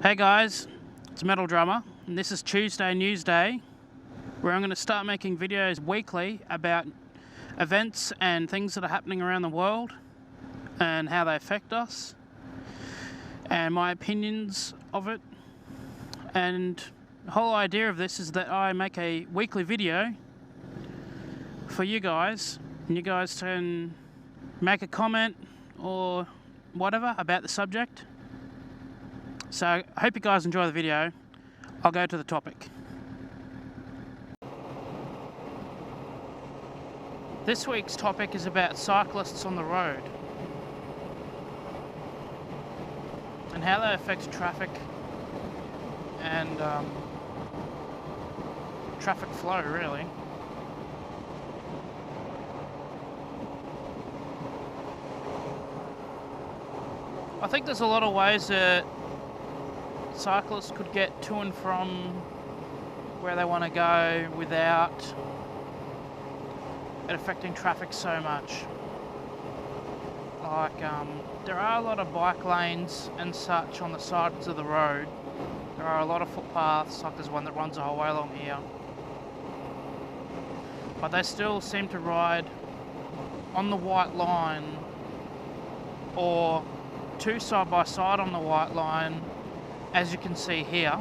Hey guys, it's Metal Drummer, and this is Tuesday Newsday, where I'm going to start making videos weekly about events and things that are happening around the world and how they affect us and my opinions of it. And the whole idea of this is that I make a weekly video for you guys, and you guys can make a comment or whatever about the subject. So I hope you guys enjoy the video. I'll go to the topic. This week's topic is about cyclists on the road and how they affect traffic and traffic flow, really. I think there's a lot of ways that cyclists could get to and from where they want to go without it affecting traffic so much. Like, there are a lot of bike lanes and such on the sides of the road. There are a lot of footpaths, like there's one that runs the whole way along here. But they still seem to ride on the white line or two side by side on the white line, as you can see here.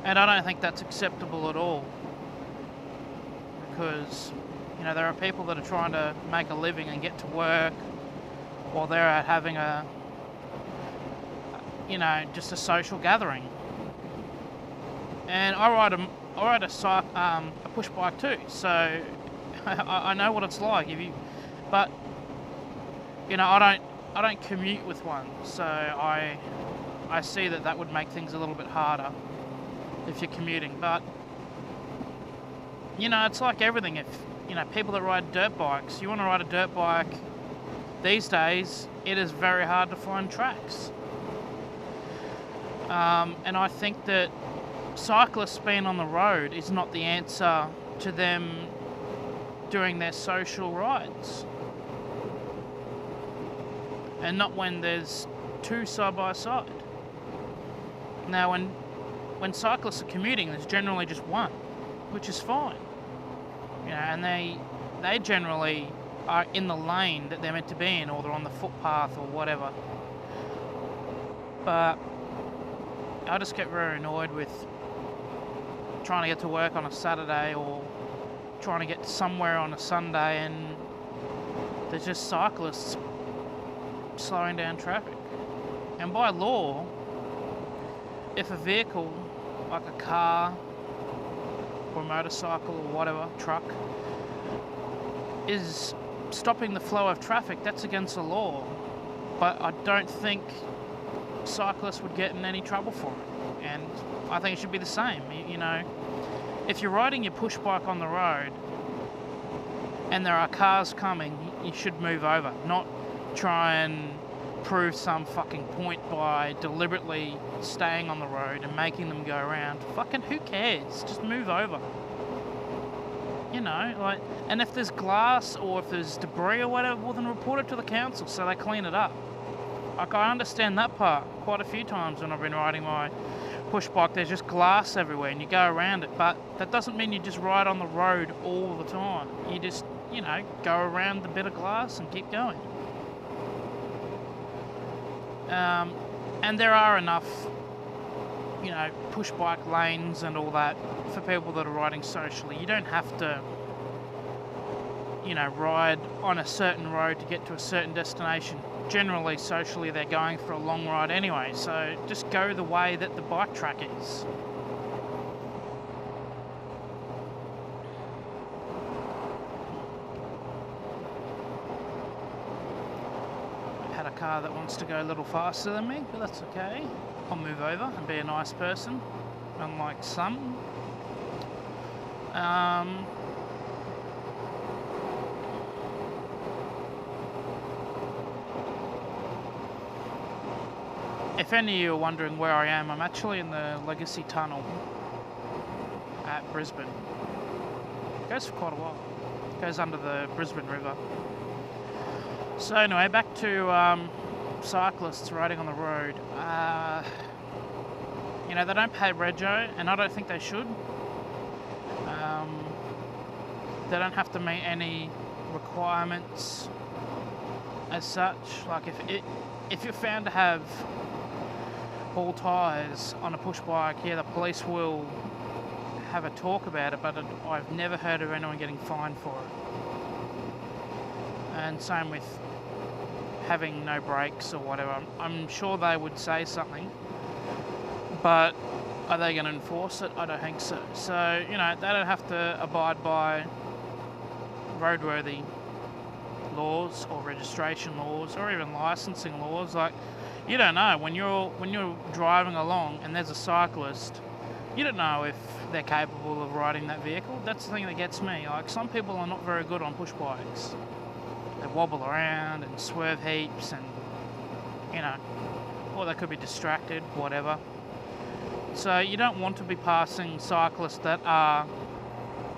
And I don't think that's acceptable at all, because, you know, there are people that are trying to make a living and get to work while they're out having a, you know, just a social gathering. And I ride a push bike too, so I know what it's like. But you know, I don't commute with one, so I see that would make things a little bit harder if you're commuting. But you know, it's like everything. If you know, people that ride dirt bikes, you want to ride a dirt bike these days, it is very hard to find tracks. And I think that cyclists being on the road is not the answer to them doing their social rides. And not when there's two side by side. Now, when cyclists are commuting, there's generally just one, which is fine. You know, and they generally are in the lane that they're meant to be in, or they're on the footpath or whatever. But I just get very annoyed with trying to get to work on a Saturday or trying to get somewhere on a Sunday, and there's just cyclists slowing down traffic. And by law, if a vehicle like a car or a motorcycle or whatever, truck, is stopping the flow of traffic, that's against the law. But I don't think cyclists would get in any trouble for it, and I think it should be the same. You know, if you're riding your push bike on the road and there are cars coming, you should move over, not try and prove some fucking point by deliberately staying on the road and making them go around. Fucking who cares? Just move over. You know, like, and if there's glass or if there's debris or whatever, well then report it to the council so they clean it up. Like, I understand that part quite a few times when I've been riding my push bike. There's just glass everywhere and you go around it, but that doesn't mean you just ride on the road all the time. You just, you know, go around the bit of glass and keep going. And there are enough, you know, push bike lanes and all that for people that are riding socially. You don't have to, you know, ride on a certain road to get to a certain destination. Generally, socially, they're going for a long ride anyway, so just go the way that the bike track is. Had a car that wants to go a little faster than me, but that's okay. I'll move over and be a nice person, unlike some. If any of you are wondering where I am, I'm actually in the Legacy Tunnel at Brisbane. It goes for quite a while. It goes under the Brisbane River. So anyway, back to cyclists riding on the road. You know, they don't pay rego, and I don't think they should. They don't have to meet any requirements as such. Like if you're found to have ball tyres on a push bike, yeah, the police will have a talk about it, but I've never heard of anyone getting fined for it. And same with having no brakes or whatever. I'm sure they would say something, but are they going to enforce it? I don't think so. So, you know, they don't have to abide by roadworthy laws or registration laws or even licensing laws. Like, you don't know when you're driving along and there's a cyclist, you don't know if they're capable of riding that vehicle. That's the thing that gets me. Like, some people are not very good on push bikes. They wobble around and swerve heaps, and you know, or they could be distracted, whatever. So you don't want to be passing cyclists that are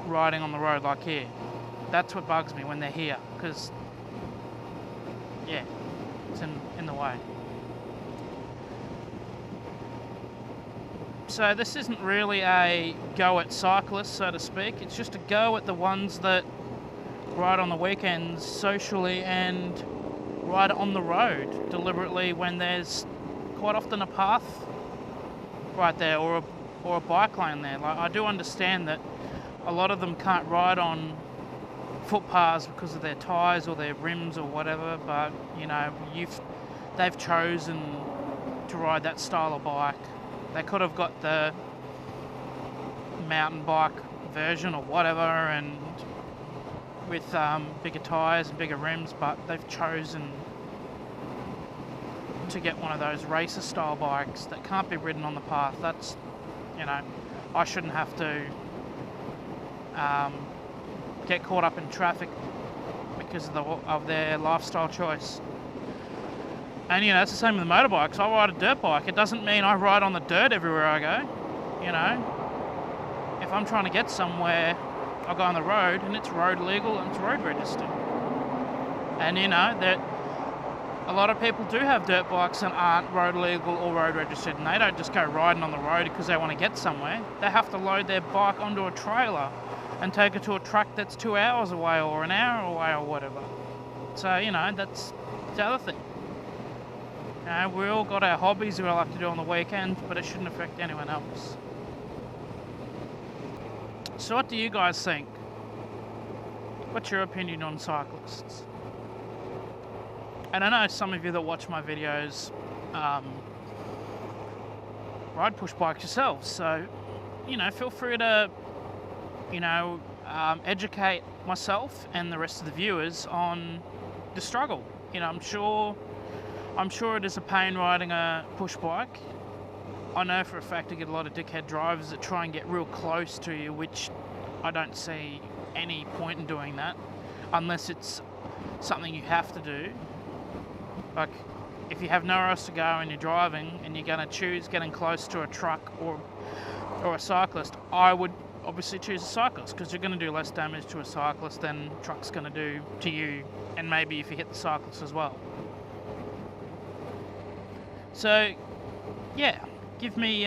riding on the road like here. That's what bugs me when they're here, because yeah, it's in the way. So this isn't really a go at cyclists, so to speak. It's just a go at the ones that ride on the weekends socially and ride on the road deliberately when there's quite often a path right there or a bike lane there. Like, I do understand that a lot of them can't ride on footpaths because of their tyres or their rims or whatever, but you know, they've chosen to ride that style of bike. They could have got the mountain bike version or whatever, and with bigger tyres and bigger rims, but they've chosen to get one of those racer style bikes that can't be ridden on the path. That's, you know, I shouldn't have to get caught up in traffic because of their lifestyle choice. And you know, it's the same with the motorbikes. I ride a dirt bike. It doesn't mean I ride on the dirt everywhere I go. You know, if I'm trying to get somewhere, I go on the road and it's road legal and it's road registered. And you know that a lot of people do have dirt bikes and aren't road legal or road registered, and they don't just go riding on the road because they want to get somewhere. They have to load their bike onto a trailer and take it to a track that's 2 hours away or an hour away or whatever. So, you know, that's the other thing. You know, we all got our hobbies we like to do on the weekend, but it shouldn't affect anyone else. So what do you guys think? What's your opinion on cyclists? And I know some of you that watch my videos ride push bikes yourselves, so, you know, feel free to, you know, educate myself and the rest of the viewers on the struggle. You know, I'm sure it is a pain riding a push bike. I know for a fact you get a lot of dickhead drivers that try and get real close to you, which I don't see any point in doing that unless it's something you have to do. Like, if you have nowhere else to go and you're driving and you're going to choose getting close to a truck or a cyclist, I would obviously choose a cyclist, because you're going to do less damage to a cyclist than a truck's going to do to you, and maybe if you hit the cyclist as well. So, yeah, give me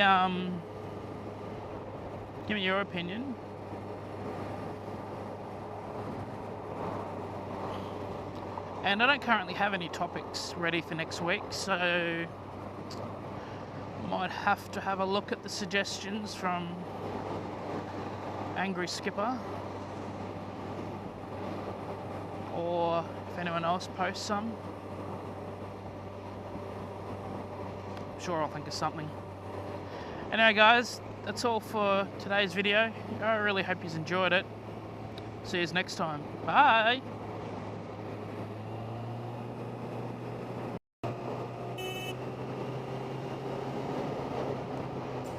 your opinion. And I don't currently have any topics ready for next week, so I might have to have a look at the suggestions from Angry Skipper, or if anyone else posts some. I'm sure I'll think of something. Anyway guys, that's all for today's video. I really hope you enjoyed it. See you next time. Bye!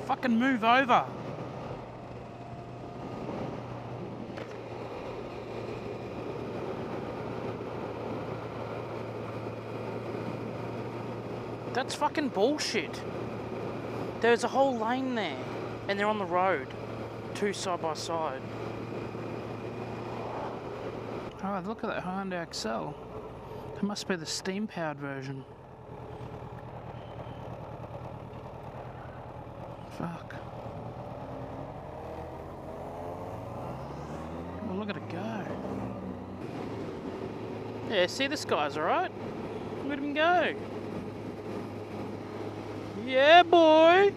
Fucking move over! That's fucking bullshit. There's a whole lane there, and they're on the road, two side by side. Oh, look at that Hyundai Excel. It must be the steam-powered version. Fuck. Well, look at it go. Yeah, see, this guy's alright. Look at him go. Yeah, boy!